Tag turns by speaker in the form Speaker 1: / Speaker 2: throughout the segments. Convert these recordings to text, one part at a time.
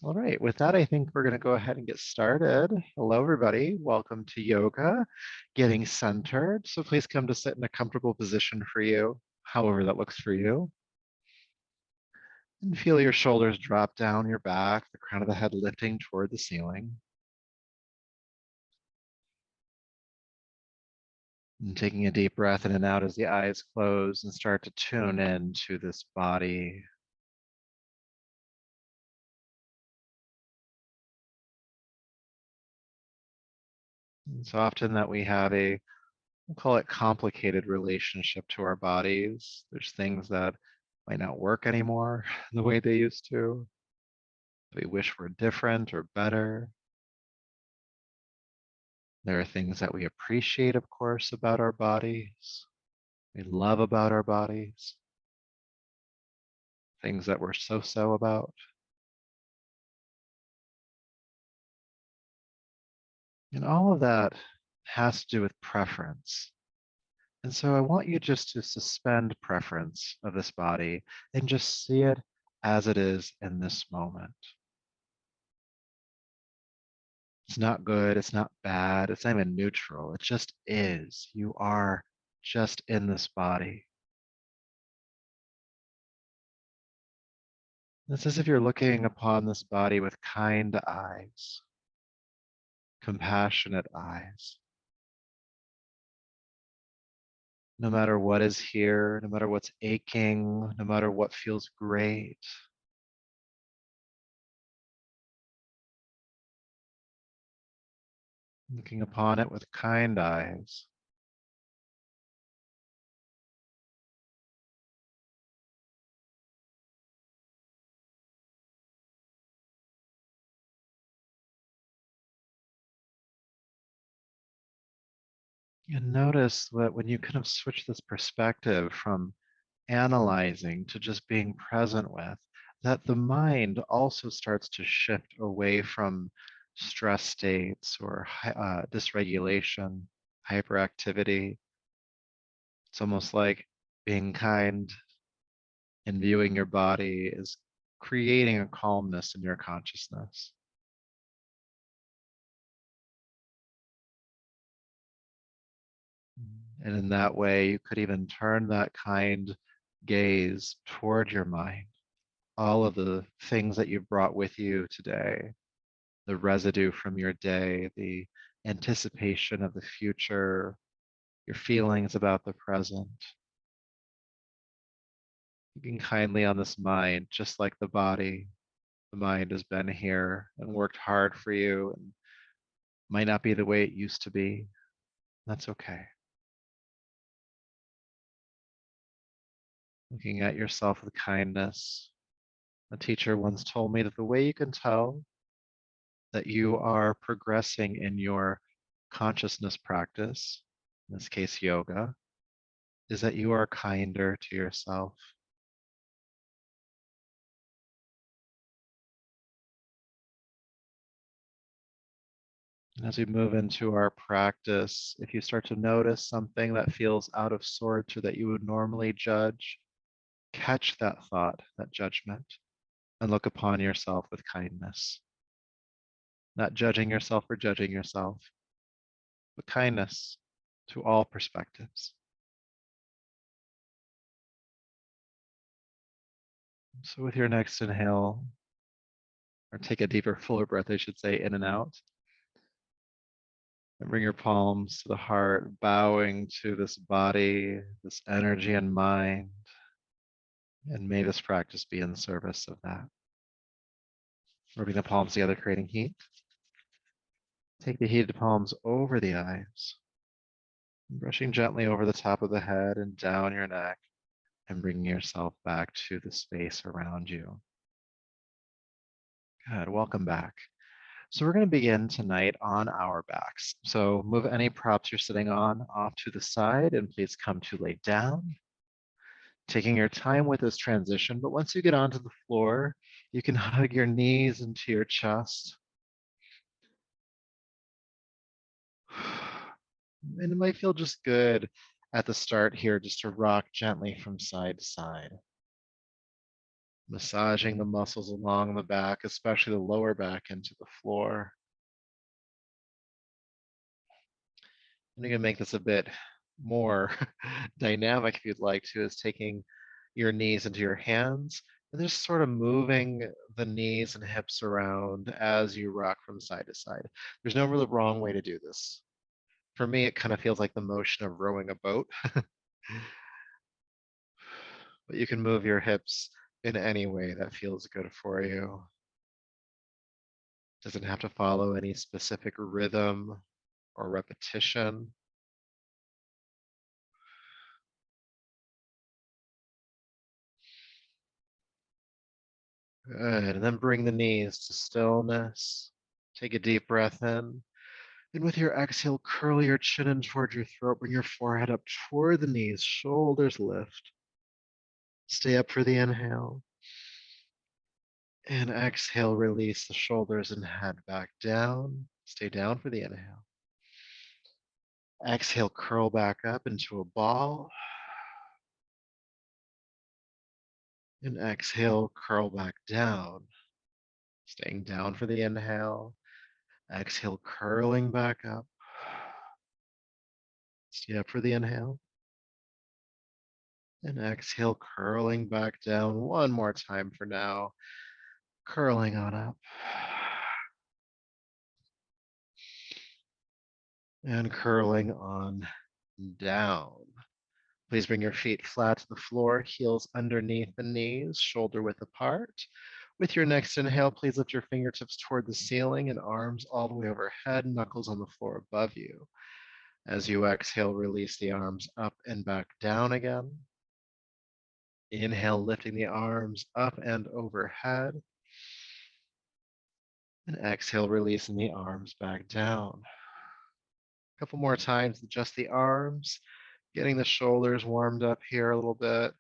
Speaker 1: All right, with that, I think we're going to go ahead and get started. Hello, everybody. Welcome to yoga, getting centered. So please come to sit in a comfortable position for you, however that looks for you. And feel your shoulders drop down your back, the crown of the head lifting toward the ceiling. And taking a deep breath in and out as the eyes close and start to tune in to this body. It's often that we have we'll call it complicated relationship to our bodies. There's things that might not work anymore the way they used to. We wish were different or better. There are things that we appreciate, of course, about our bodies. We love about our bodies. Things that we're so about. And all of that has to do with preference. And so I want you just to suspend preference of this body and just see it as it is in this moment. It's not good. It's not bad. It's not even neutral. It just is. You are just in this body. It's as if you're looking upon this body with kind eyes, compassionate eyes. No matter what is here, no matter what's aching, no matter what feels great, looking upon it with kind eyes. And notice that when you kind of switch this perspective from analyzing to just being present with, that the mind also starts to shift away from stress states or dysregulation, hyperactivity. It's almost like being kind and viewing your body is creating a calmness in your consciousness. And in that way, you could even turn that kind gaze toward your mind, all of the things that you've brought with you today, the residue from your day, the anticipation of the future, your feelings about the present. Looking kindly on this mind, just like the body. The mind has been here and worked hard for you and might not be the way it used to be. That's okay. Looking at yourself with kindness. A teacher once told me that the way you can tell that you are progressing in your consciousness practice, in this case, yoga, is that you are kinder to yourself. And as we move into our practice, if you start to notice something that feels out of sorts or that you would normally judge, catch that thought, that judgment, and look upon yourself with kindness. Not judging yourself for judging yourself, but kindness to all perspectives. So with your next inhale, or take a deeper, fuller breath, I should say, in and out. And bring your palms to the heart, bowing to this body, this energy and mind. And may this practice be in service of that. Rubbing the palms together, creating heat. Take the heated palms over the eyes, brushing gently over the top of the head and down your neck, and bringing yourself back to the space around you. Good, welcome back. So we're going to begin tonight on our backs. So move any props you're sitting on off to the side and please come to lay down. Taking your time with this transition, but once you get onto the floor, you can hug your knees into your chest. And it might feel just good at the start here just to rock gently from side to side. massaging the muscles along the back, especially the lower back, into the floor. And you can make this a bit more dynamic if you'd like to, is taking your knees into your hands and just sort of moving the knees and hips around as you rock from side to side. There's no really wrong way to do this. For me, it kind of feels like the motion of rowing a boat, but you can move your hips in any way that feels good for you. Doesn't have to follow any specific rhythm or repetition. Good. And then bring the knees to stillness. Take a deep breath in. And with your exhale, curl your chin in toward your throat. Bring your forehead up toward the knees. Shoulders lift. Stay up for the inhale. And exhale, release the shoulders and head back down. Stay down for the inhale. Exhale, curl back up into a ball. And exhale, curl back down. Staying down for the inhale. Exhale, curling back up. Stay up for the inhale. And exhale, curling back down one more time for now. Curling on up. And curling on down. Please bring your feet flat to the floor, heels underneath the knees, shoulder width apart. With your next inhale, please lift your fingertips toward the ceiling and arms all the way overhead, knuckles on the floor above you. As you exhale, release the arms up and back down again. Inhale, lifting the arms up and overhead. And exhale, releasing the arms back down. A couple more times, just the arms, getting the shoulders warmed up here a little bit.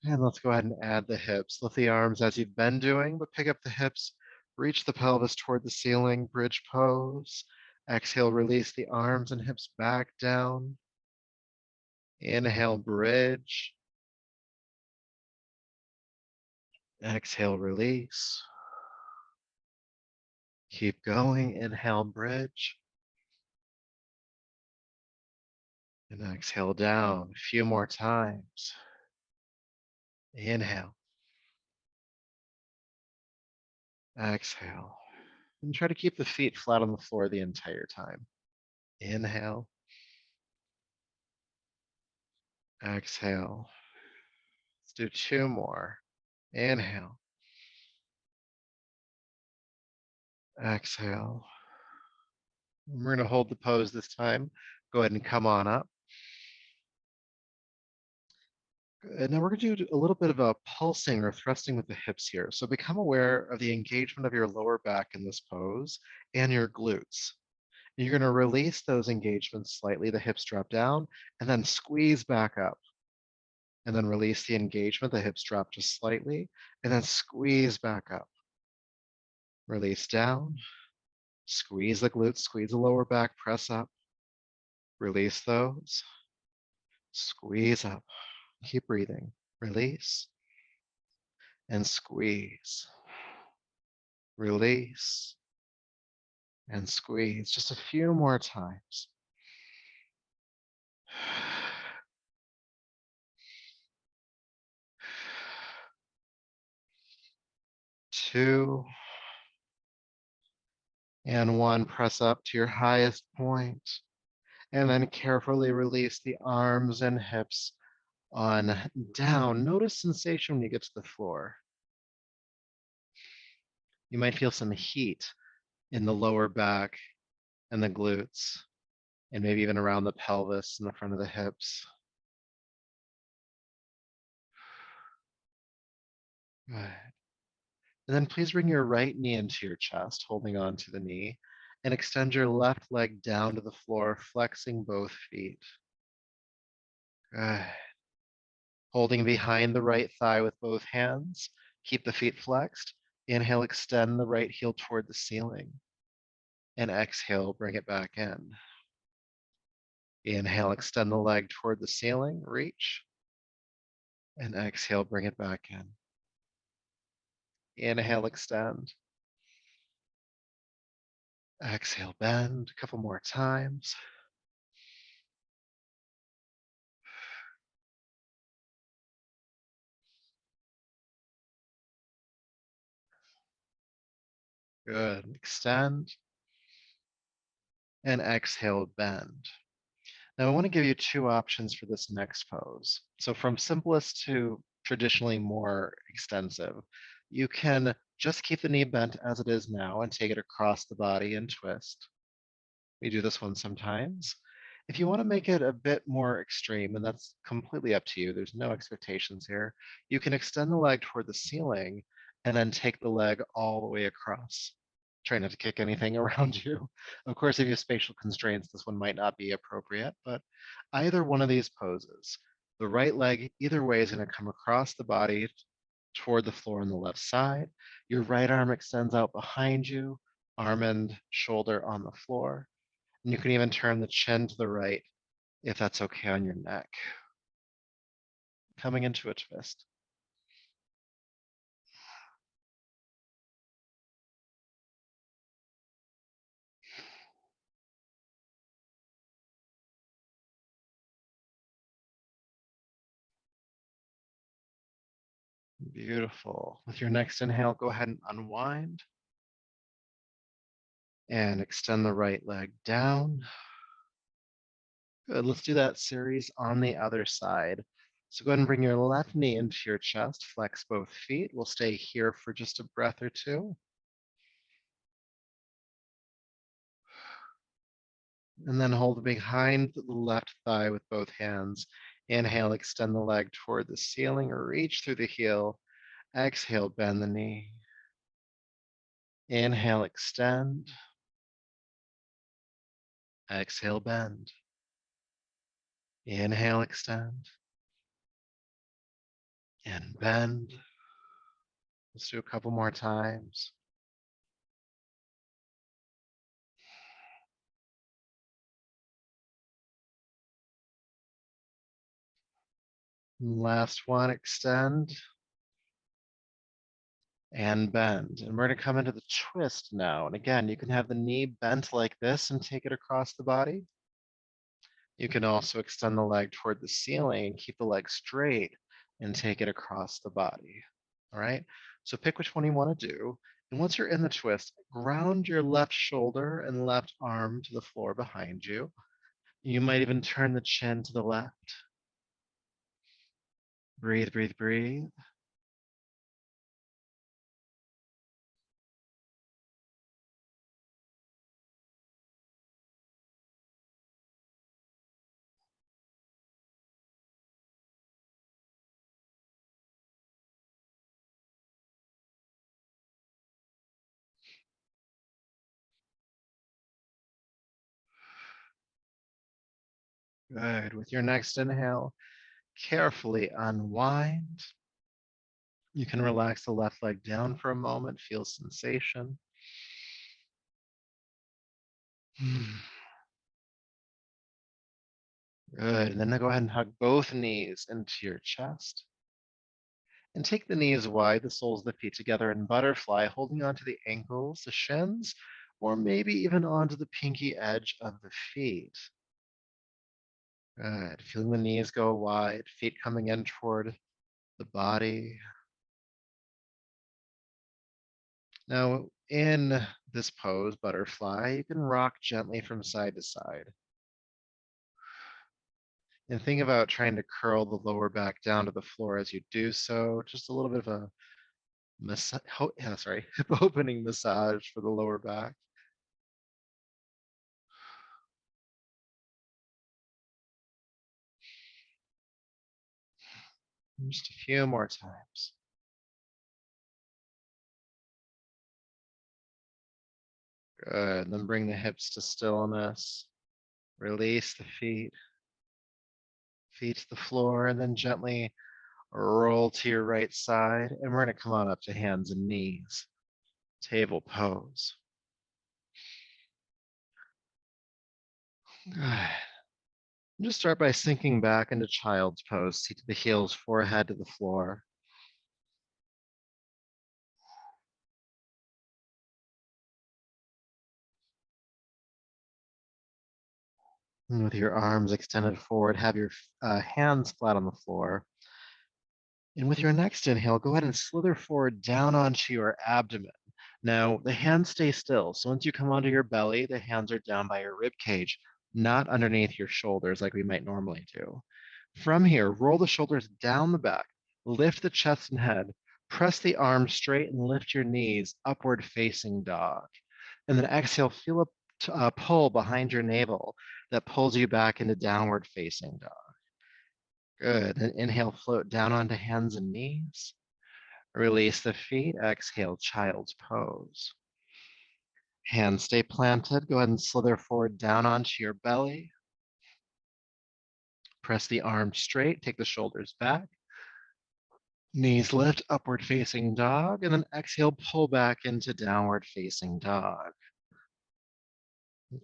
Speaker 1: And let's go ahead and add the hips. Lift the arms as you've been doing, but pick up the hips, reach the pelvis toward the ceiling, bridge pose. Exhale, release the arms and hips back down. Inhale, bridge. Exhale, release. Keep going. Inhale, bridge. And exhale down a few more times. Inhale. Exhale. And try to keep the feet flat on the floor the entire time. Inhale. Exhale. Let's do two more. Inhale. Exhale. We're going to hold the pose this time. Go ahead and come on up. Good. Now we're going to do a little bit of a pulsing or thrusting with the hips here. So become aware of the engagement of your lower back in this pose and your glutes. You're going to release those engagements slightly. The hips drop down and then squeeze back up. And then release the engagement. The hips drop just slightly and then squeeze back up. Release down. Squeeze the glutes, squeeze the lower back, press up. Release those. Squeeze up. Keep breathing. Release and squeeze. Release and squeeze. Just a few more times. Two and one. Press up to your highest point. And then carefully release the arms and hips on down. Notice sensation when you get to the floor. You might feel some heat in the lower back and the glutes, and maybe even around the pelvis and the front of the hips. Good. And then please bring your right knee into your chest, holding on to the knee, and extend your left leg down to the floor, flexing both feet. Good. Holding behind the right thigh with both hands. Keep the feet flexed. Inhale, extend the right heel toward the ceiling. And exhale, bring it back in. Inhale, extend the leg toward the ceiling, reach. And exhale, bring it back in. Inhale, extend. Exhale, bend. A couple more times. Good. Extend and exhale, bend. Now, I want to give you two options for this next pose. So, from simplest to traditionally more extensive, you can just keep the knee bent as it is now and take it across the body and twist. We do this one sometimes. If you want to make it a bit more extreme, and that's completely up to you, there's no expectations here, you can extend the leg toward the ceiling and then take the leg all the way across. Try not to kick anything around you. Of course, if you have spatial constraints, this one might not be appropriate, but either one of these poses, the right leg, either way, is going to come across the body toward the floor on the left side. Your right arm extends out behind you, arm and shoulder on the floor. And you can even turn the chin to the right if that's okay on your neck. Coming into a twist. Beautiful. With your next inhale, go ahead and unwind and extend the right leg down. Good. Let's do that series on the other side. So go ahead and bring your left knee into your chest, flex both feet. We'll stay here for just a breath or two. And then hold behind the left thigh with both hands. Inhale, extend the leg toward the ceiling or reach through the heel. Exhale, bend the knee. Inhale, extend. Exhale, bend. Inhale, extend. And bend. Let's do a couple more times. Last one, extend and bend. And we're going to come into the twist now. And again, you can have the knee bent like this and take it across the body. You can also extend the leg toward the ceiling and keep the leg straight and take it across the body. All right. So pick which one you want to do. And once you're in the twist, ground your left shoulder and left arm to the floor behind you. You might even turn the chin to the left. Breathe, breathe, breathe. Good. With your next inhale, carefully unwind. You can relax the left leg down for a moment, feel sensation. Good. And then go ahead and hug both knees into your chest. And take the knees wide, the soles of the feet together in butterfly, holding onto the ankles, the shins, or maybe even onto the pinky edge of the feet. Good. Feeling the knees go wide, feet coming in toward the body. Now, in this pose, butterfly, you can rock gently from side to side. And think about trying to curl the lower back down to the floor as you do so. Just a little bit of a hip opening massage for the lower back. Just a few more times. Good. Then bring the hips to stillness. Release the feet to the floor, and then gently roll to your right side. And we're going to come on up to hands and knees. Table pose. Good. Just start by sinking back into child's pose, seat to the heels, forehead to the floor. And with your arms extended forward, have your hands flat on the floor. And with your next inhale, go ahead and slither forward down onto your abdomen. Now, the hands stay still. So once you come onto your belly, the hands are down by your rib cage, not underneath your shoulders like we might normally do. From here, roll the shoulders down the back, lift the chest and head, press the arms straight and lift your knees, upward facing dog. And then exhale, feel a pull behind your navel that pulls you back into downward facing dog. Good. And inhale, float down onto hands and knees. Release the feet. Exhale, child's pose. Hands stay planted. Go ahead and slither forward down onto your belly. Press the arms straight. Take the shoulders back. Knees lift, upward facing dog. And then exhale, pull back into downward facing dog.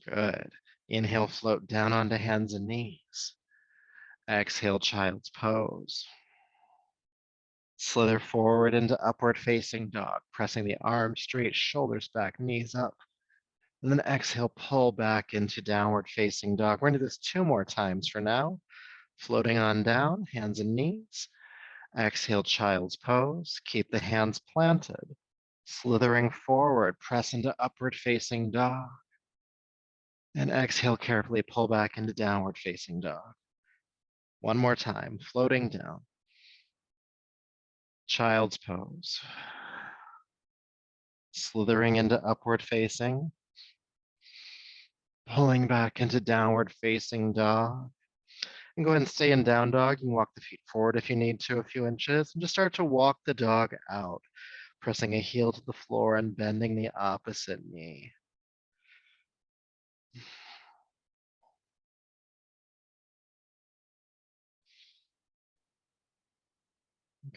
Speaker 1: Good. Inhale, float down onto hands and knees. Exhale, child's pose. Slither forward into upward facing dog, pressing the arms straight, shoulders back, knees up. And then exhale, pull back into downward facing dog. We're going to do this 2 more times for now. Floating on down, hands and knees. Exhale, child's pose. Keep the hands planted. Slithering forward, press into upward facing dog. And exhale, carefully pull back into downward facing dog. 1 more time, floating down. Child's pose. Slithering into upward facing. Pulling back into downward facing dog. And go ahead and stay in down dog. You can walk the feet forward if you need to a few inches. And just start to walk the dog out, pressing a heel to the floor and bending the opposite knee.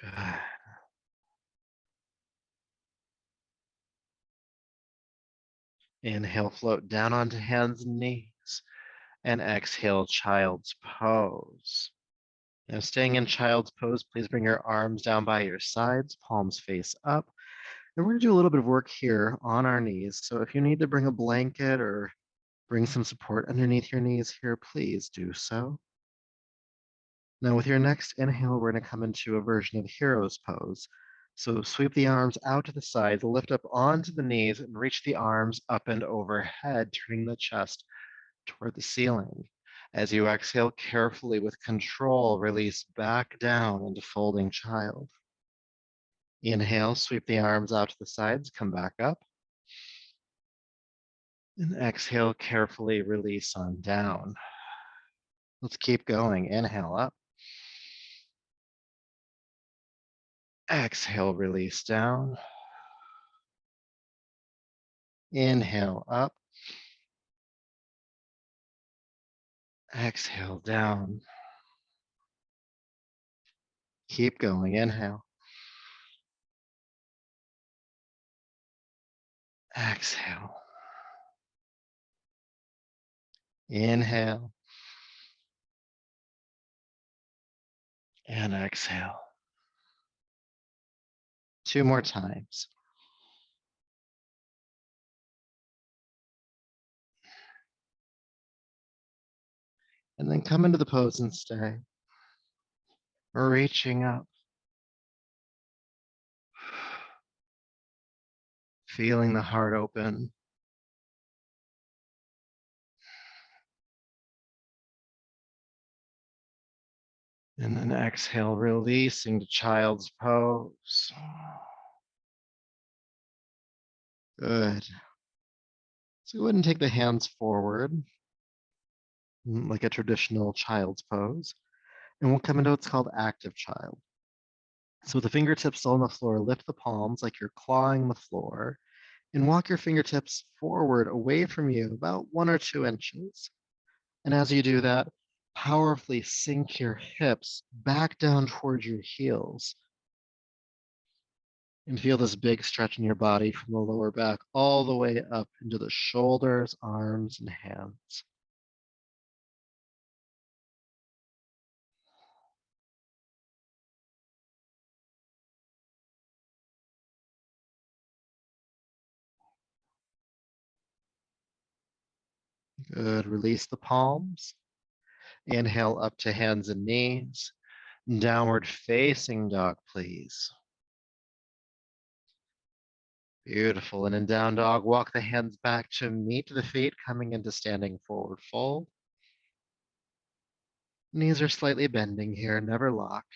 Speaker 1: Good. Inhale, float down onto hands and knees. And exhale, child's pose. Now, staying in child's pose, please bring your arms down by your sides, palms face up. And we're going to do a little bit of work here on our knees. So if you need to bring a blanket or bring some support underneath your knees here, please do so. Now, with your next inhale, we're going to come into a version of hero's pose. So sweep the arms out to the sides, lift up onto the knees, and reach the arms up and overhead, turning the chest toward the ceiling. As you exhale, carefully with control, release back down into folding child. Inhale, sweep the arms out to the sides, come back up. And exhale, carefully release on down. Let's keep going. Inhale up. Exhale, release down. Inhale up. Exhale down. Keep going. Inhale. Exhale. Inhale. And exhale. 2 more times. And then come into the pose and stay. Reaching up. Feeling the heart open. And then exhale, releasing to child's pose. Good. So go ahead and take the hands forward, like a traditional child's pose. And we'll come into what's called active child. So with the fingertips still on the floor, lift the palms like you're clawing the floor and walk your fingertips forward away from you about 1 or 2 inches. And as you do that, powerfully sink your hips back down towards your heels and feel this big stretch in your body from the lower back all the way up into the shoulders, arms, and hands. Good. Release the palms. Inhale up to hands and knees. Downward facing dog, please. Beautiful. And in down dog, walk the hands back to meet the feet, coming into standing forward fold. Knees are slightly bending here, never locked.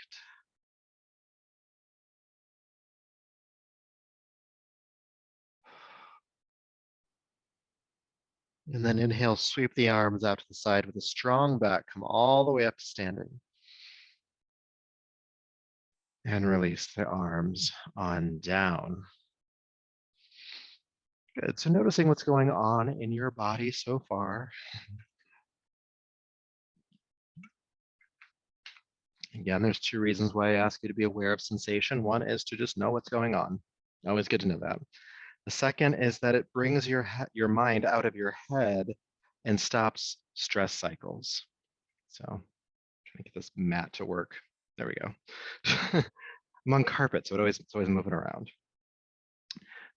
Speaker 1: And then inhale, sweep the arms out to the side with a strong back. Come all the way up to standing. And release the arms on down. Good. So noticing what's going on in your body so far. Again, there's two reasons why I ask you to be aware of sensation. One is to just know what's going on. Always good to know that. The second is that it brings your mind out of your head and stops stress cycles. So trying to get this mat to work. There we go. I'm on carpet, so it's always moving around.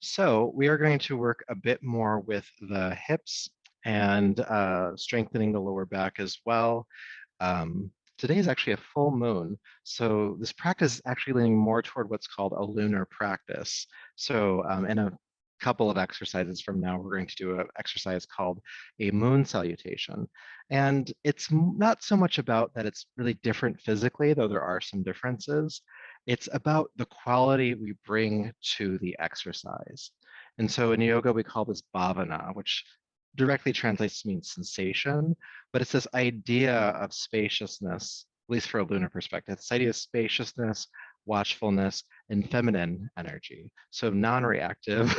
Speaker 1: So we are going to work a bit more with the hips and strengthening the lower back as well. Today is actually a full moon, so this practice is actually leaning more toward what's called a lunar practice. So in a couple of exercises from now, we're going to do an exercise called a moon salutation. And it's not so much about that it's really different physically, though there are some differences. It's about the quality we bring to the exercise. And so in yoga, we call this bhavana, which directly translates to mean sensation, but it's this idea of spaciousness, at least for a lunar perspective, this idea of spaciousness, watchfulness, and feminine energy. So non-reactive,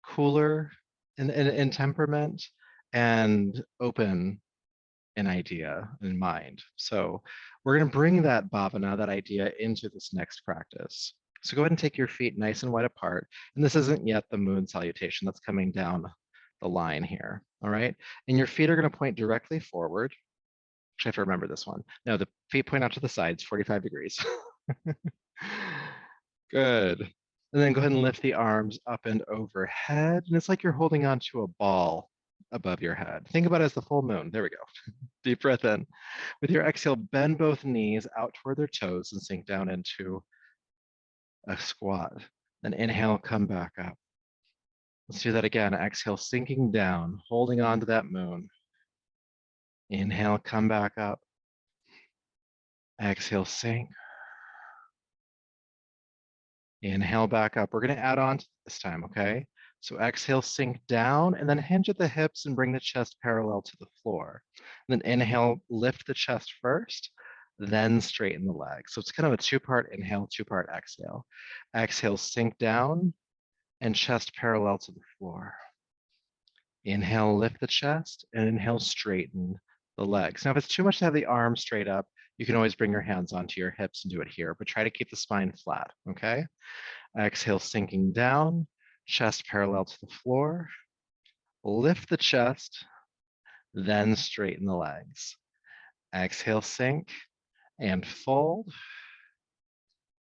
Speaker 1: cooler in temperament, and open in idea and mind. So we're going to bring that bhavana, that idea, into this next practice. So go ahead and take your feet nice and wide apart. And this isn't yet the moon salutation that's coming down the line here, all right? And your feet are going to point directly forward. Actually, I have to remember this one. No, the feet point out to the sides, 45 degrees. Good. And then go ahead and lift the arms up and overhead. And it's like you're holding onto a ball above your head. Think about it as the full moon. There we go. Deep breath in. With your exhale, bend both knees out toward their toes and sink down into a squat. Then inhale, come back up. Let's do that again. Exhale, sinking down, holding on to that moon. Inhale, come back up. Exhale, sink. Inhale back up. We're going to add on to this time, okay? So exhale, sink down, and then hinge at the hips and bring the chest parallel to the floor. And then inhale, lift the chest first, then straighten the legs. So it's kind of a two-part inhale, two-part exhale. Exhale, sink down, and chest parallel to the floor. Inhale, lift the chest, and inhale, straighten the legs. Now, if it's too much to have the arms straight up, you can always bring your hands onto your hips and do it here, but try to keep the spine flat, okay? Exhale, sinking down, chest parallel to the floor. Lift the chest, then straighten the legs. Exhale, sink and fold.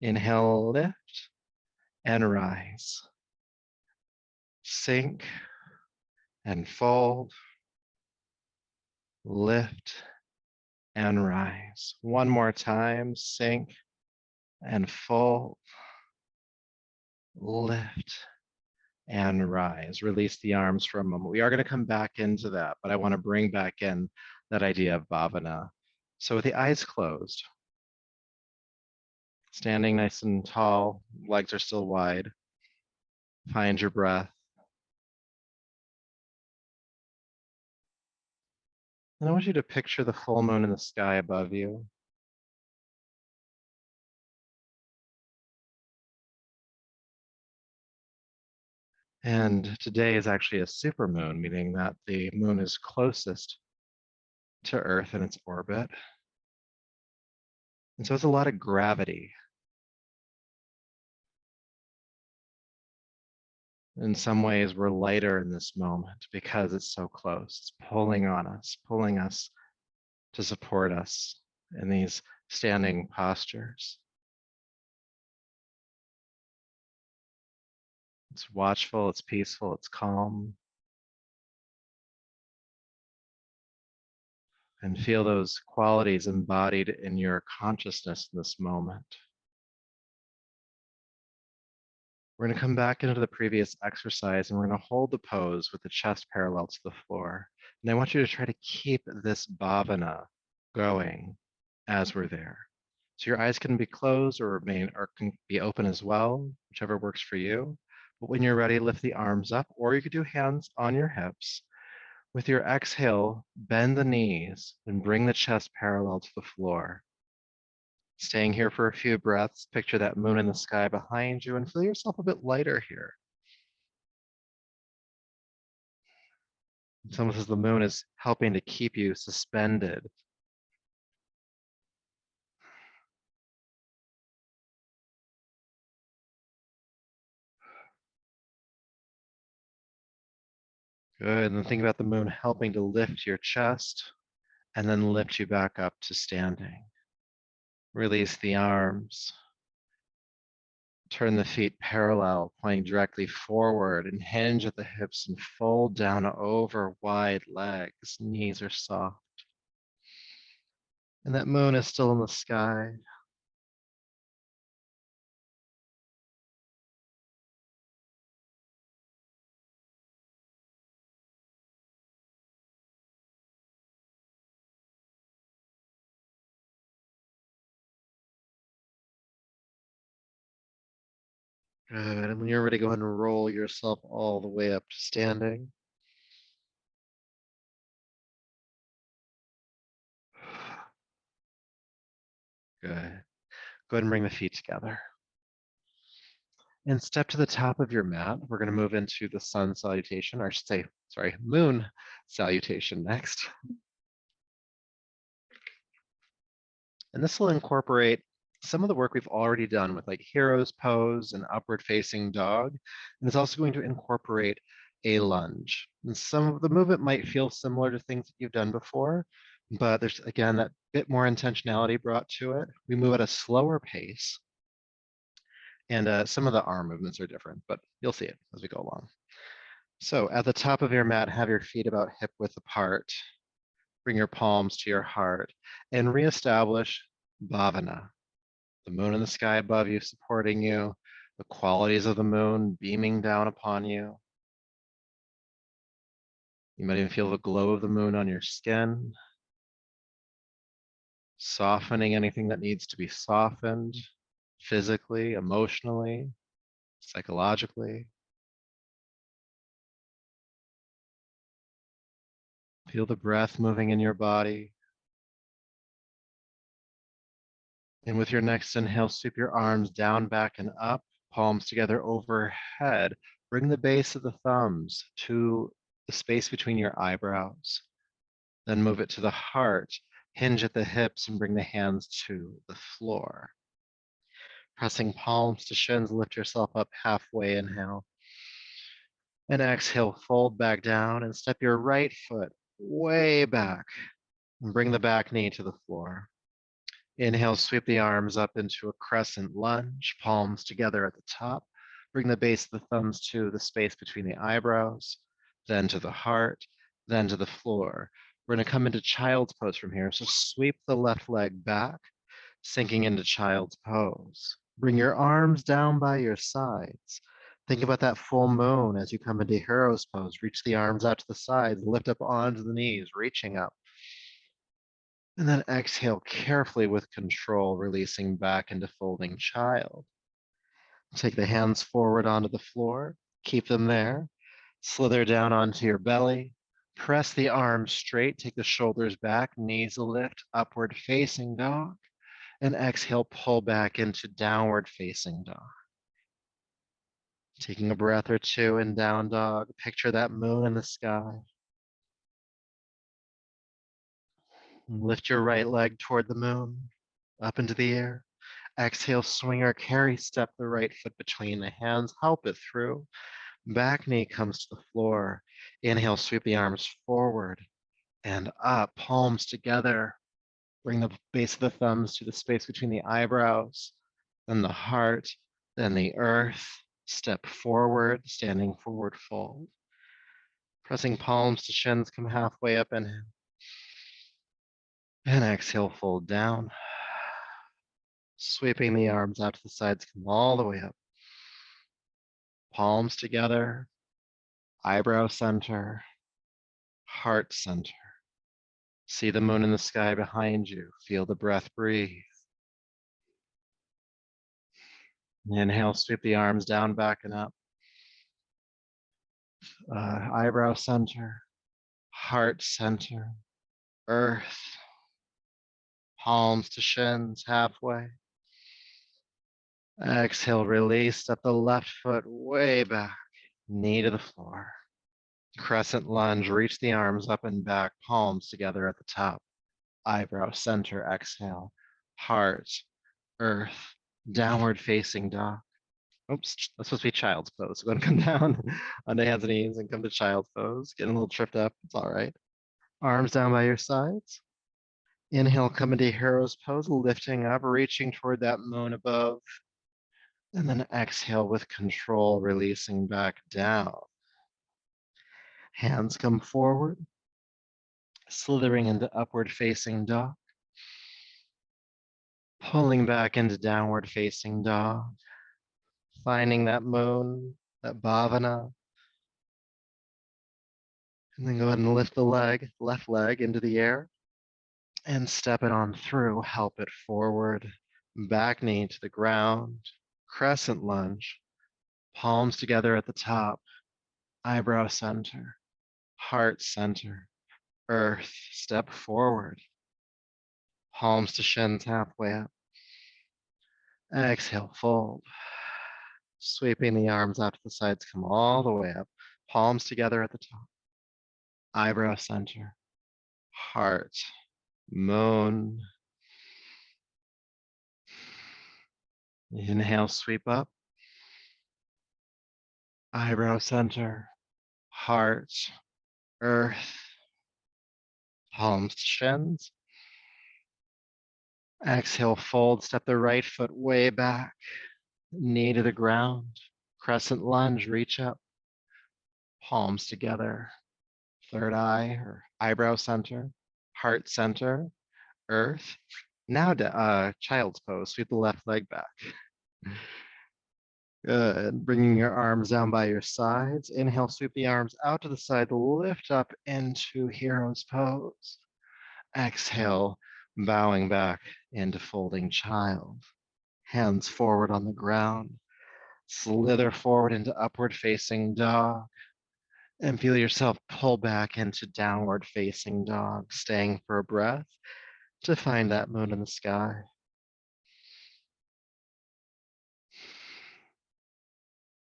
Speaker 1: Inhale, lift and rise. Sink and fold. Lift and rise. One more time, sink and fold. Lift and rise. Release the arms for a moment. We are going to come back into that, but I want to bring back in that idea of bhavana. So with the eyes closed, standing nice and tall, legs are still wide. Find your breath. And I want you to picture the full moon in the sky above you. And today is actually a super moon, meaning that the moon is closest to Earth in its orbit. And so it's a lot of gravity. In some ways, we're lighter in this moment because it's so close. It's pulling us to support us in these standing postures. It's watchful, it's peaceful, it's calm. And feel those qualities embodied in your consciousness in this moment. We're going to come back into the previous exercise and we're going to hold the pose with the chest parallel to the floor. And I want you to try to keep this bhavana going as we're there. So your eyes can be closed or remain or can be open as well, whichever works for you. But when you're ready, lift the arms up, or you could do hands on your hips. With your exhale, bend the knees and bring the chest parallel to the floor. Staying here for a few breaths, picture that moon in the sky behind you and feel yourself a bit lighter here. It's almost as the moon is helping to keep you suspended. Good, and then think about the moon helping to lift your chest and then lift you back up to standing. Release the arms. Turn the feet parallel, pointing directly forward, and hinge at the hips and fold down over wide legs. Knees are soft. And that moon is still in the sky. Good, and when you're ready, go ahead and roll yourself all the way up to standing. Good. Go ahead and bring the feet together. And step to the top of your mat. We're going to move into the sun salutation, or I should say, sorry, moon salutation next. And this will incorporate some of the work we've already done with like hero's pose and upward facing dog. And it's also going to incorporate a lunge. And some of the movement might feel similar to things that you've done before, but there's again that bit more intentionality brought to it. We move at a slower pace. And some of the arm movements are different, but you'll see it as we go along. So at the top of your mat, have your feet about hip width apart. Bring your palms to your heart and reestablish bhavana. The moon in the sky above you supporting you, the qualities of the moon beaming down upon you. You might even feel the glow of the moon on your skin, softening anything that needs to be softened physically, emotionally, psychologically. Feel the breath moving in your body. And with your next inhale, sweep your arms down, back, and up, palms together overhead. Bring the base of the thumbs to the space between your eyebrows. Then move it to the heart. Hinge at the hips and bring the hands to the floor. Pressing palms to shins, lift yourself up halfway, inhale. And exhale, fold back down and step your right foot way back and bring the back knee to the floor. Inhale, sweep the arms up into a crescent lunge, palms together at the top. Bring the base of the thumbs to the space between the eyebrows, then to the heart, then to the floor. We're going to come into child's pose from here. So sweep the left leg back, sinking into child's pose. Bring your arms down by your sides. Think about that full moon as you come into hero's pose. Reach the arms out to the sides, lift up onto the knees, reaching up. And then exhale carefully with control, releasing back into folding child. Take the hands forward onto the floor, keep them there. Slither down onto your belly. Press the arms straight, take the shoulders back, knees a lift, upward facing dog. And exhale, pull back into downward facing dog. Taking a breath or two in down dog, picture that moon in the sky. Lift your right leg toward the moon, up into the air. Exhale, swing or carry step the right foot between the hands, help it through. Back knee comes to the floor. Inhale, sweep the arms forward and up, palms together. Bring the base of the thumbs to the space between the eyebrows, then the heart, then the earth. Step forward, standing forward fold. Pressing palms to shins, come halfway up, inhale. And exhale, fold down. Sweeping the arms out to the sides, come all the way up. Palms together, eyebrow center, heart center. See the moon in the sky behind you. Feel the breath breathe. Inhale, sweep the arms down, back and up. Eyebrow center, heart center, earth, palms to shins, halfway. Exhale, release, step the left foot way back, knee to the floor. Crescent lunge, reach the arms up and back, palms together at the top. Eyebrow center, exhale, heart, earth, downward facing dog. Oops, that's supposed to be child's pose. So go and come down onto hands and knees and come to child's pose. Getting a little tripped up, it's all right. Arms down by your sides. Inhale, come into hero's pose, lifting up, reaching toward that moon above. And then exhale with control, releasing back down. Hands come forward, slithering into upward facing dog. Pulling back into downward facing dog. Finding that moon, that bhavana. And then go ahead and lift the leg, left leg into the air. And step it on through, help it forward. Back knee to the ground. Crescent lunge. Palms together at the top. Eyebrow center. Heart center. Earth, step forward. Palms to shins, halfway up. Exhale, fold. Sweeping the arms out to the sides, come all the way up. Palms together at the top. Eyebrow center. Heart. Moon. Inhale, sweep up. Eyebrow center. Heart. Earth. Palms to shins. Exhale, fold. Step the right foot way back. Knee to the ground. Crescent lunge, reach up. Palms together. Third eye or eyebrow center. Heart center. Earth. Now child's pose. Sweep the left leg back. Good. Bringing your arms down by your sides. Inhale, sweep the arms out to the side. Lift up into hero's pose. Exhale, bowing back into folding child. Hands forward on the ground. Slither forward into upward facing dog. And feel yourself pull back into downward facing dog, staying for a breath to find that moon in the sky.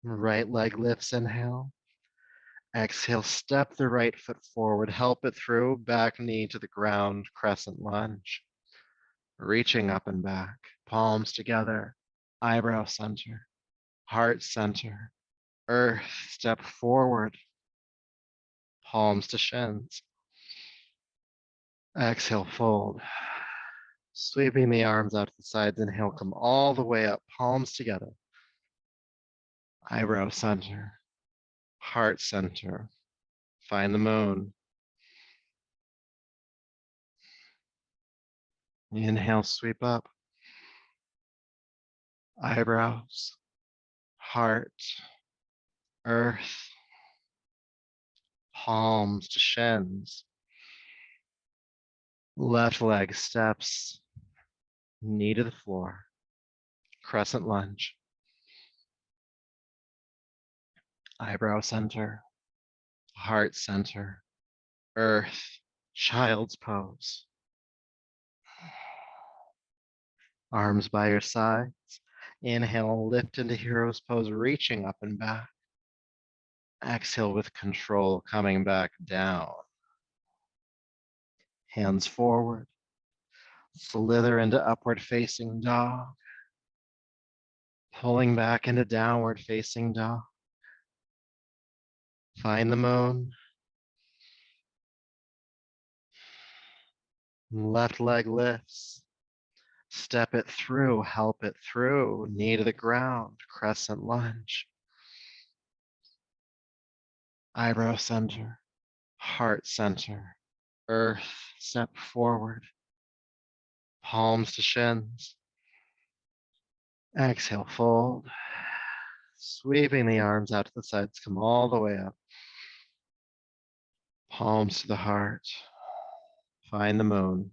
Speaker 1: Right leg lifts, inhale. Exhale, step the right foot forward, help it through, back knee to the ground, crescent lunge. Reaching up and back, palms together, eyebrow center, heart center, earth, step forward, palms to shins. Exhale, fold. Sweeping the arms out to the sides, inhale, come all the way up, palms together. Eyebrow center, heart center. Find the moon. Inhale, sweep up. Eyebrows, heart, earth, palms to shins. Left leg steps, knee to the floor. Crescent lunge. Eyebrow center, heart center, earth, child's pose. Arms by your sides. Inhale, lift into hero's pose, reaching up and back. Exhale with control, coming back down. Hands forward. Slither into upward facing dog. Pulling back into downward facing dog. Find the moon. Left leg lifts. Step it through, help it through. Knee to the ground, crescent lunge. Eyebrow center, heart center, earth, step forward. palms to shins. Exhale, fold. Sweeping the arms out to the sides, come all the way up. Palms to the heart. Find the moon.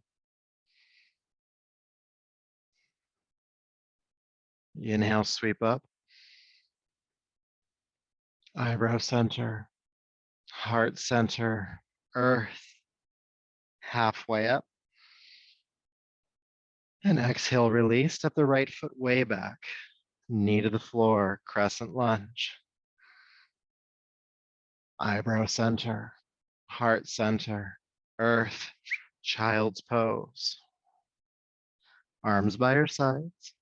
Speaker 1: Inhale, sweep up. Eyebrow center. Heart center. Earth. Halfway up. And exhale, release. Step the right foot way back. Knee to the floor. Crescent lunge. Eyebrow center. Heart center. Earth. Child's pose. Arms by your sides.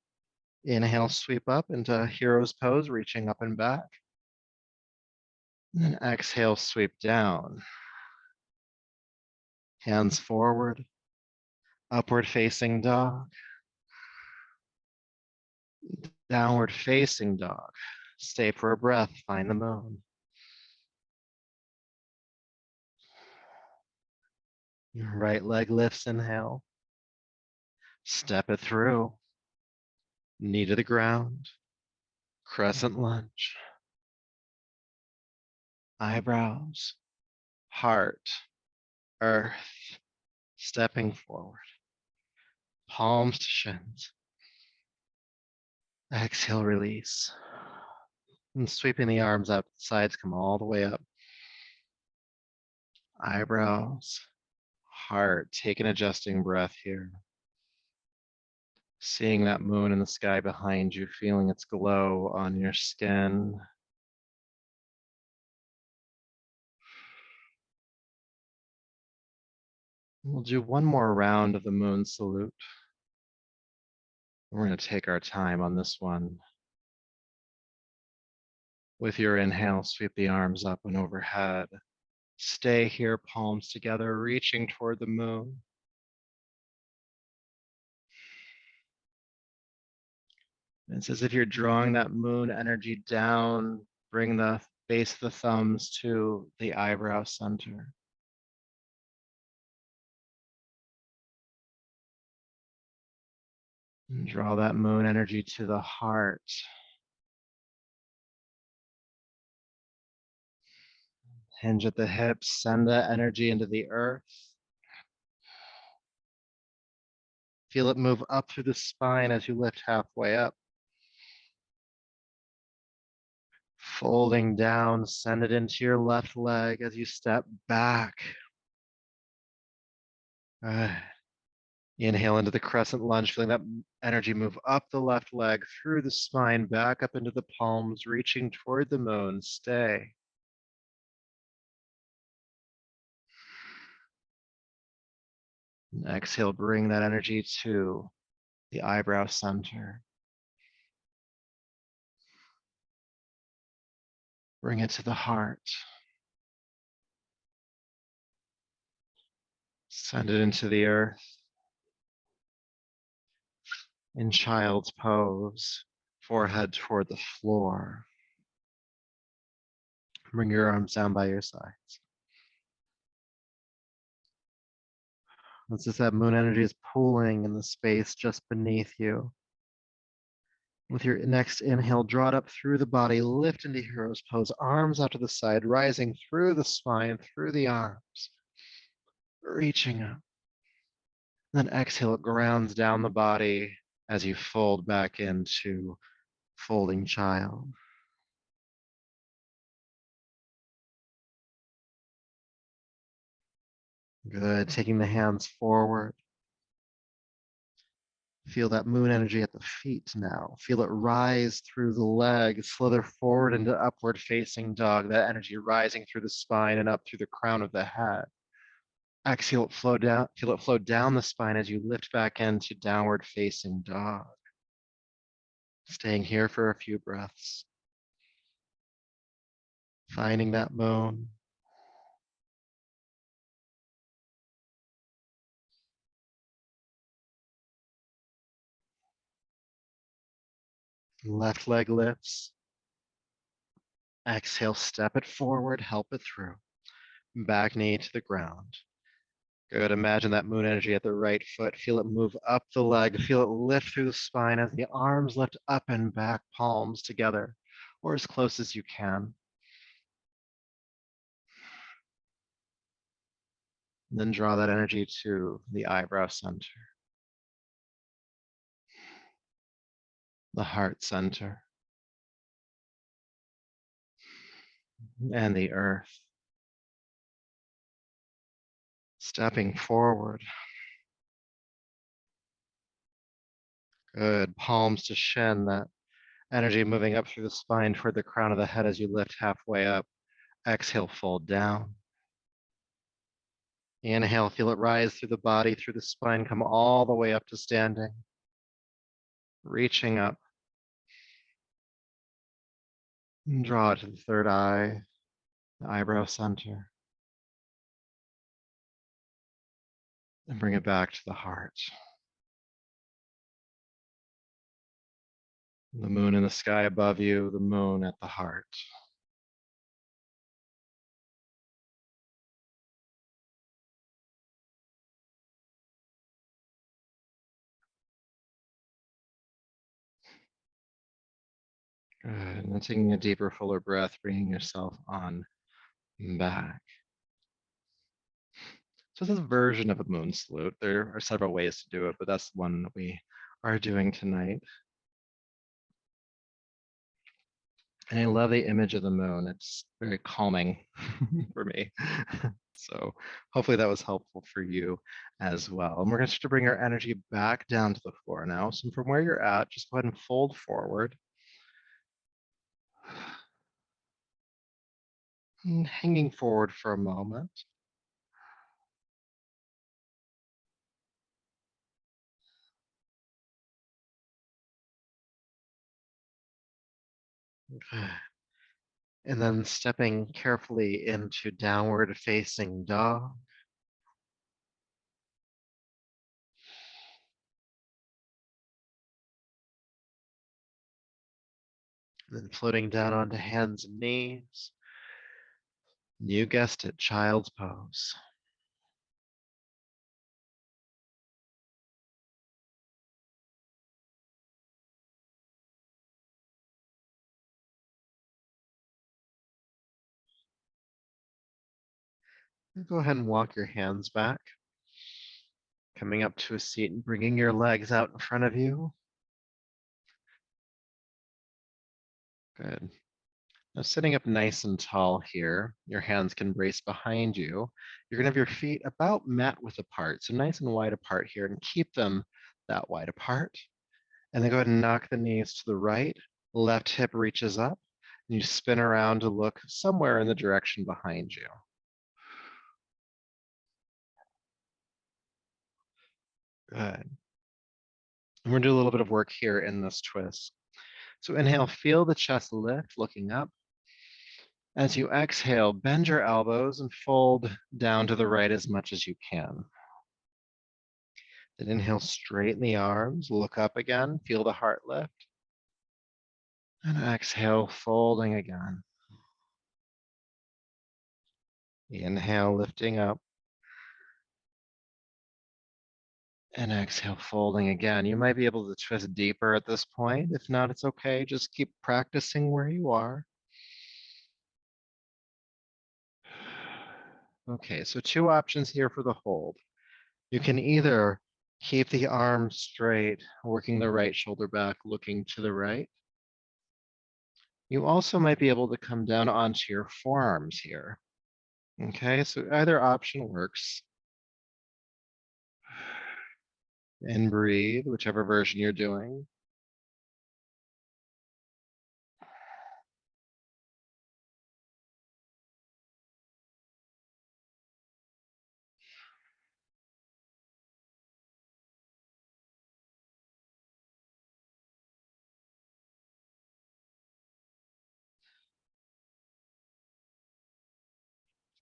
Speaker 1: Inhale, sweep up into hero's pose, reaching up and back. And then exhale, sweep down. Hands forward. Upward facing dog. Downward facing dog. Stay for a breath, find the moon. Your right leg lifts, inhale. Step it through. Knee to the ground. Crescent lunge. Eyebrows. Heart. Earth. Stepping forward. Palms to shins. Exhale, release. And sweeping the arms up, the sides come all the way up. Eyebrows, heart, take an adjusting breath here. Seeing that moon in the sky behind you, feeling its glow on your skin. We'll do one more round of the moon salute. We're going to take our time on this one. With your inhale, sweep the arms up and overhead. Stay here, palms together, reaching toward the moon. It's as if you're drawing that moon energy down, bring the base of the thumbs to the eyebrow center. And draw that moon energy to the heart. Hinge at the hips, send that energy into the earth. Feel it move up through the spine as you lift halfway up. Folding down, send it into your left leg as you step back. Inhale into the crescent lunge, feeling that energy move up the left leg, through the spine, back up into the palms, reaching toward the moon. Stay. And exhale, bring that energy to the eyebrow center. Bring it to the heart. Send it into the earth. In child's pose, forehead toward the floor. Bring your arms down by your sides. It's as that moon energy is pooling in the space just beneath you. With your next inhale, draw it up through the body, lift into hero's pose, arms out to the side, rising through the spine, through the arms, reaching up. Then exhale, it grounds down the body as you fold back into folding child. Good, taking the hands forward. Feel that moon energy at the feet now. Feel it rise through the legs, slither forward into upward facing dog, that energy rising through the spine and up through the crown of the head. Exhale, it flow down, feel it flow down the spine as you lift back into downward facing dog. Staying here for a few breaths. Finding that moon. Left leg lifts. Exhale, step it forward, help it through. Back knee to the ground. Good. Imagine that moon energy at the right foot. Feel it move up the leg. Feel it lift through the spine as the arms lift up and back, palms together, or as close as you can. And then draw that energy to the eyebrow center, the heart center, and the earth. Stepping forward. Good. Palms to shin, that energy moving up through the spine toward the crown of the head as you lift halfway up. Exhale, fold down. Inhale, feel it rise through the body, through the spine, come all the way up to standing. Reaching up. And draw it to the third eye, the eyebrow center. And bring it back to the heart. The moon in the sky above you, the moon at the heart. Good. And then taking a deeper, fuller breath, bringing yourself on back. So this is a version of a moon salute. There are several ways to do it, but that's the one that we are doing tonight. And I love the image of the moon. It's very calming for me. So hopefully that was helpful for you as well. And we're going to start to bring our energy back down to the floor now. So from where you're at, just go ahead and fold forward. And hanging forward for a moment. And then stepping carefully into downward facing dog. Then floating down onto hands and knees. You guessed it, child's pose. And go ahead and walk your hands back. Coming up to a seat and bringing your legs out in front of you. Good. Now sitting up nice and tall here, your hands can brace behind you. You're gonna have your feet about mat width apart, so nice and wide apart here, and keep them that wide apart. And then go ahead and knock the knees to the right. Left hip reaches up, and you spin around to look somewhere in the direction behind you. Good. And we're gonna do a little bit of work here in this twist. So inhale, feel the chest lift, looking up. As you exhale, bend your elbows and fold down to the right as much as you can. Then inhale, straighten the arms, look up again, feel the heart lift. And exhale, folding again. Inhale, lifting up. And exhale, folding again. You might be able to twist deeper at this point. If not, it's okay. Just keep practicing where you are. Okay, so two options here for the hold. You can either keep the arms straight, working the right shoulder back, looking to the right. You also might be able to come down onto your forearms here. Okay, so either option works. And breathe, whichever version you're doing.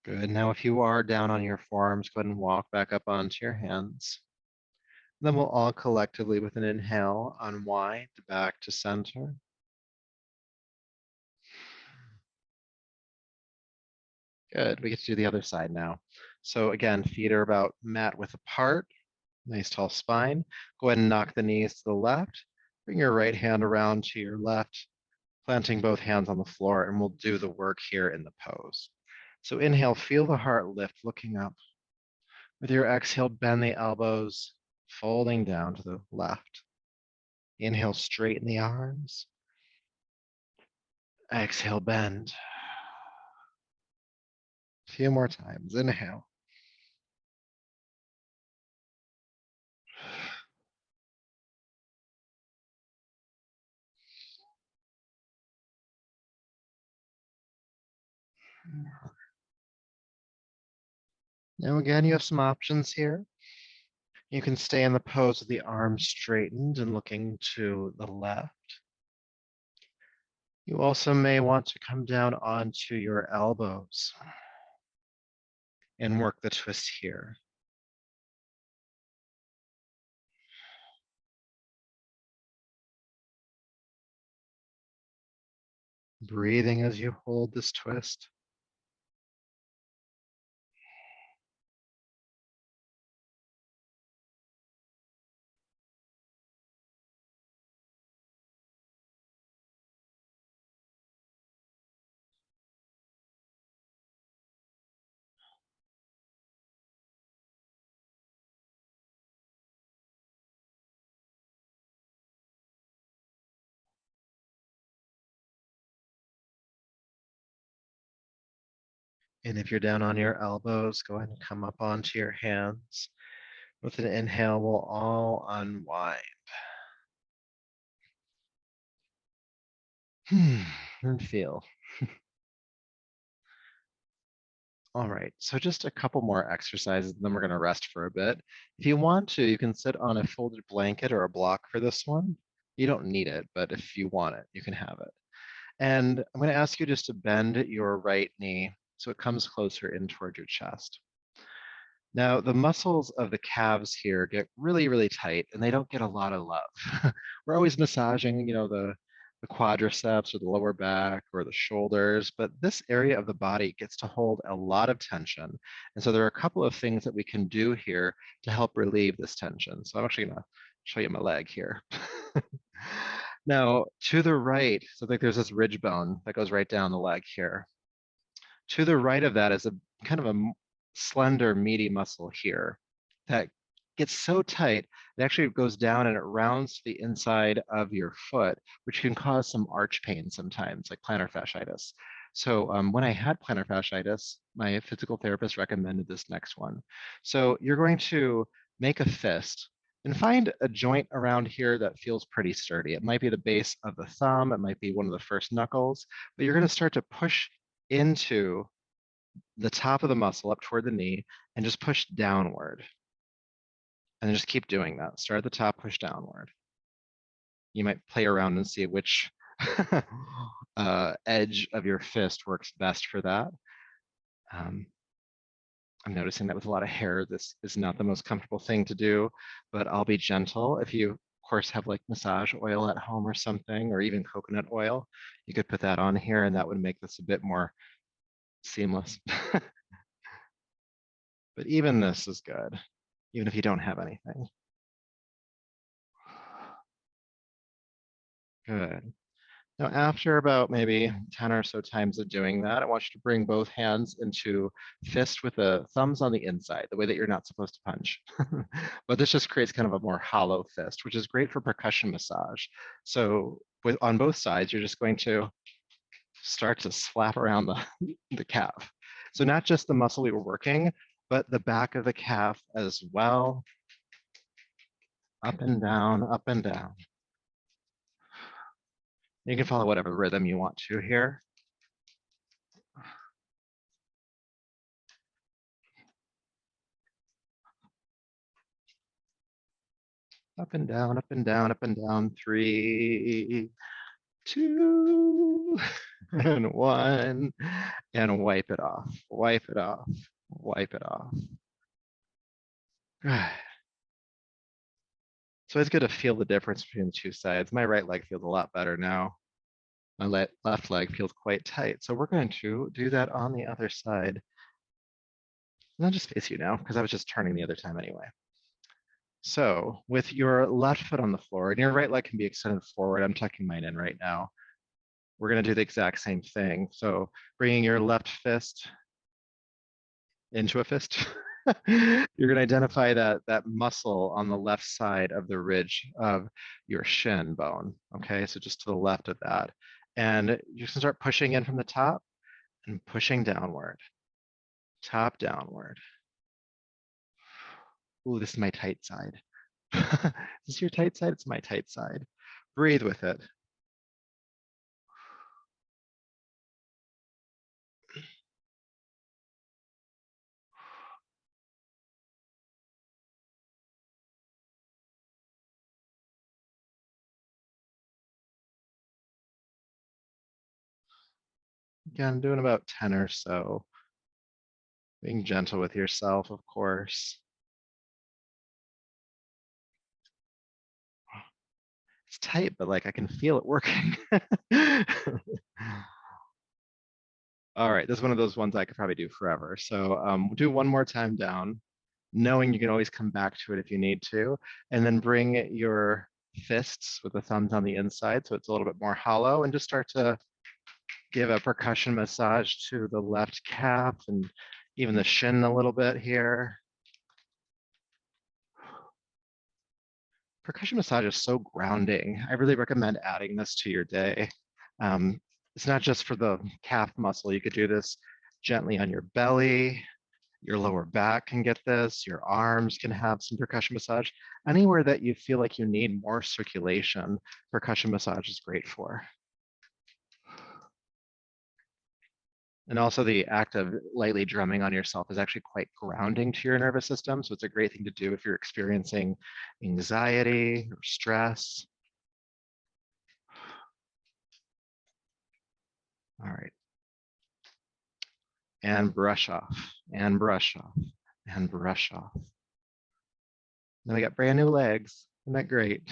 Speaker 1: Good. Now, if you are down on your forearms, go ahead and walk back up onto your hands. Then we'll all collectively, with an inhale, unwind back to center. Good. We get to do the other side now. So again, feet are about mat width apart. Nice tall spine. Go ahead and knock the knees to the left. Bring your right hand around to your left, planting both hands on the floor, and we'll do the work here in the pose. So inhale, feel the heart lift, looking up. With your exhale, bend the elbows, folding down to the left. Inhale, straighten the arms. Exhale, bend. A few more times. Inhale. Now again, you have some options here. You can stay in the pose with the arms straightened and looking to the left. You also may want to come down onto your elbows and work the twist here. Breathing as you hold this twist. And if you're down on your elbows, go ahead and come up onto your hands. With an inhale, we'll all unwind. And feel. All right, so just a couple more exercises, and then we're going to rest for a bit. If you want to, you can sit on a folded blanket or a block for this one. You don't need it, but if you want it, you can have it. And I'm going to ask you just to bend your right knee so it comes closer in toward your chest. Now, the muscles of the calves here get really, really tight, and they don't get a lot of love. We're always massaging, the quadriceps or the lower back or the shoulders, but this area of the body gets to hold a lot of tension. And so there are a couple of things that we can do here to help relieve this tension. So I'm actually going to show you my leg here. Now, to the right, so like there's this ridge bone that goes right down the leg here. To the right of that is a kind of slender, meaty muscle here that gets so tight, it actually goes down and it rounds the inside of your foot, which can cause some arch pain sometimes, like plantar fasciitis. So when I had plantar fasciitis, my physical therapist recommended this next one. So you're going to make a fist and find a joint around here that feels pretty sturdy. It might be the base of the thumb, it might be one of the first knuckles, but you're going to start to push into the top of the muscle up toward the knee and just push downward. And then just keep doing that. Start at the top, push downward. You might play around and see which edge of your fist works best for that. I'm noticing that with a lot of hair, this is not the most comfortable thing to do, but I'll be gentle. If you, of course, have like massage oil at home or something, or even coconut oil, you could put that on here and that would make this a bit more seamless. But even this is good, even if you don't have anything. Good. Now, after about maybe 10 or so times of doing that, I want you to bring both hands into fist with the thumbs on the inside, the way that you're not supposed to punch. But this just creates kind of a more hollow fist, which is great for percussion massage. So on both sides, you're just going to start to slap around the calf. So not just the muscle we were working, but the back of the calf as well. Up and down, up and down. You can follow whatever rhythm you want to here. Up and down, up and down, up and down. 3, 2, and 1. And wipe it off, wipe it off, wipe it off. So it's good to feel the difference between the two sides. My right leg feels a lot better now. My left leg feels quite tight. So we're going to do that on the other side. And I'll just face you now because I was just turning the other time anyway. So with your left foot on the floor and your right leg can be extended forward, I'm tucking mine in right now. We're going to do the exact same thing. So bringing your left fist into a fist. You're going to identify that muscle on the left side of the ridge of your shin bone. Okay, so just to the left of that. And you can start pushing in from the top and pushing downward, top downward. Ooh, this is my tight side. Is this your tight side? It's my tight side. Breathe with it. Again, doing about 10 or so. Being gentle with yourself, of course. It's tight, but like I can feel it working. All right, this is one of those ones I could probably do forever. So we'll do one more time down, knowing you can always come back to it if you need to, and then bring your fists with the thumbs on the inside so it's a little bit more hollow, and just start to give a percussion massage to the left calf and even the shin a little bit here. Percussion massage is so grounding. I really recommend adding this to your day. It's not just for the calf muscle. You could do this gently on your belly. Your lower back can get this. Your arms can have some percussion massage. Anywhere that you feel like you need more circulation, percussion massage is great for. And also the act of lightly drumming on yourself is actually quite grounding to your nervous system. So it's a great thing to do if you're experiencing anxiety or stress. All right. And brush off, and brush off, and brush off. Then we got brand new legs. Isn't that great?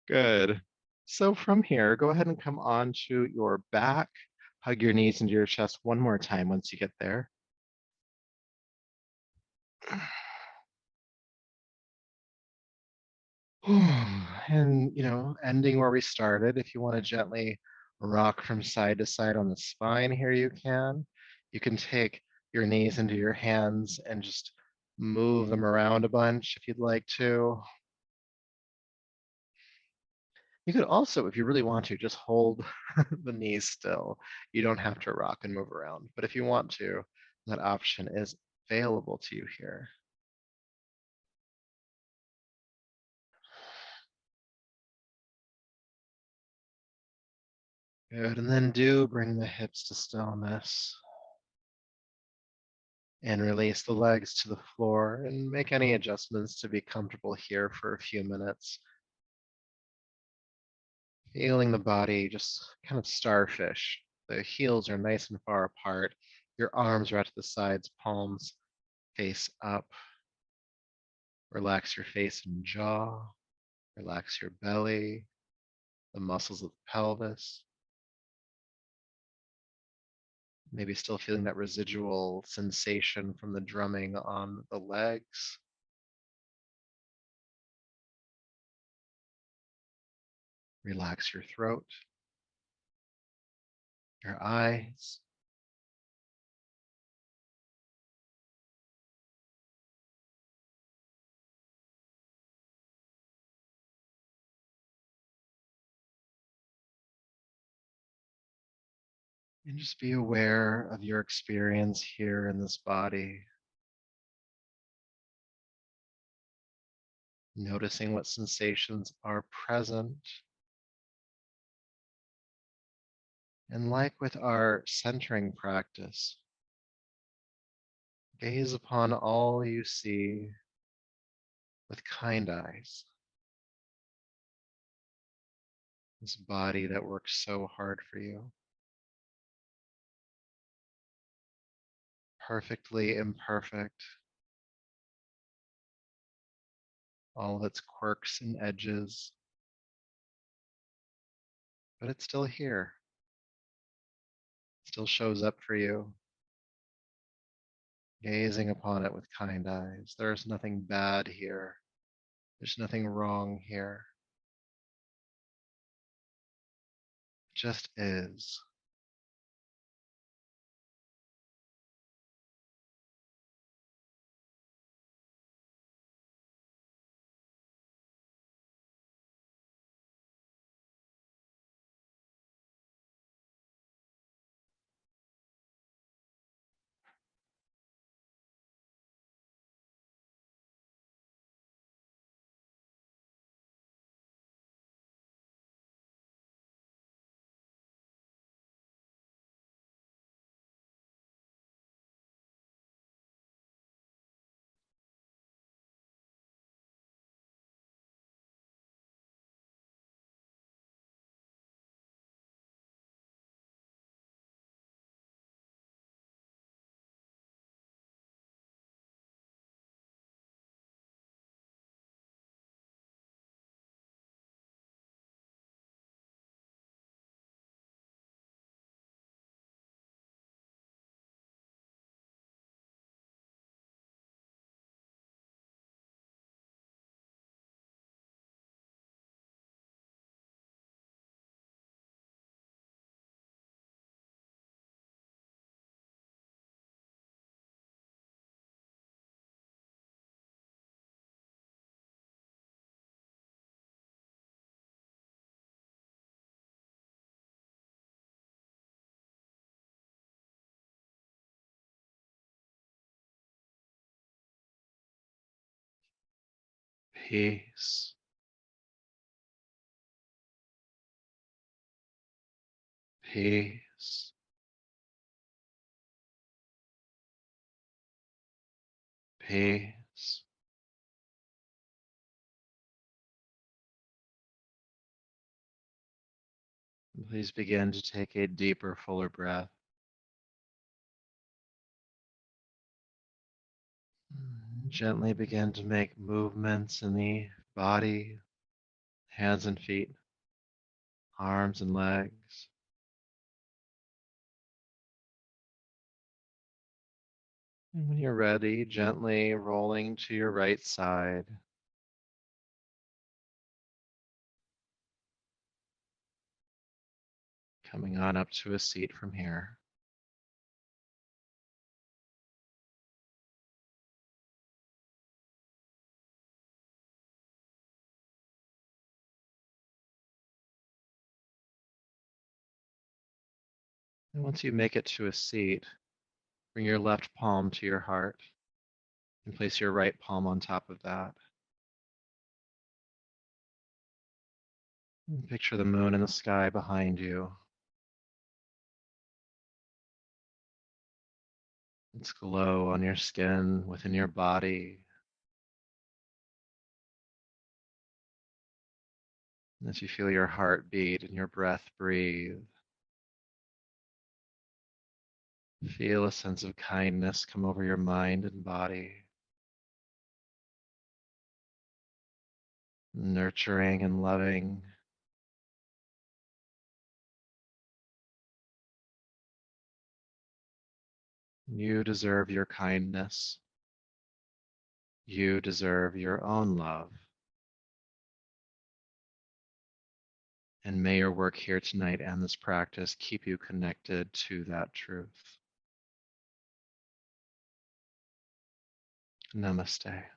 Speaker 1: Good. So from here, go ahead and come onto your back. Hug your knees into your chest one more time once you get there. And, ending where we started, if you want to gently rock from side to side on the spine here, you can. You can take your knees into your hands and just move them around a bunch if you'd like to. You could also, if you really want to, just hold the knees still. You don't have to rock and move around. But if you want to, that option is available to you here. Good, and then do bring the hips to stillness and release the legs to the floor and make any adjustments to be comfortable here for a few minutes. Feeling the body just kind of starfish. The heels are nice and far apart. Your arms are out to the sides, palms face up. Relax your face and jaw. Relax your belly, the muscles of the pelvis. Maybe still feeling that residual sensation from the drumming on the legs. Relax your throat, your eyes. And just be aware of your experience here in this body. Noticing what sensations are present. And like with our centering practice, gaze upon all you see with kind eyes. This body that works so hard for you. Perfectly imperfect. All of its quirks and edges, but it's still here, still shows up for you, gazing upon it with kind eyes. There's nothing bad here. There's nothing wrong here. It just is. Peace, peace, peace. And please begin to take a deeper, fuller breath. Gently begin to make movements in the body, hands and feet, arms and legs. And when you're ready, gently rolling to your right side, coming on up to a seat from here. And once you make it to a seat, bring your left palm to your heart and place your right palm on top of that. And picture the moon in the sky behind you. Its glow on your skin, within your body. And as you feel your heart beat and your breath breathe, feel a sense of kindness come over your mind and body, nurturing and loving. You deserve your kindness. You deserve your own love. And may your work here tonight and this practice keep you connected to that truth. Namaste.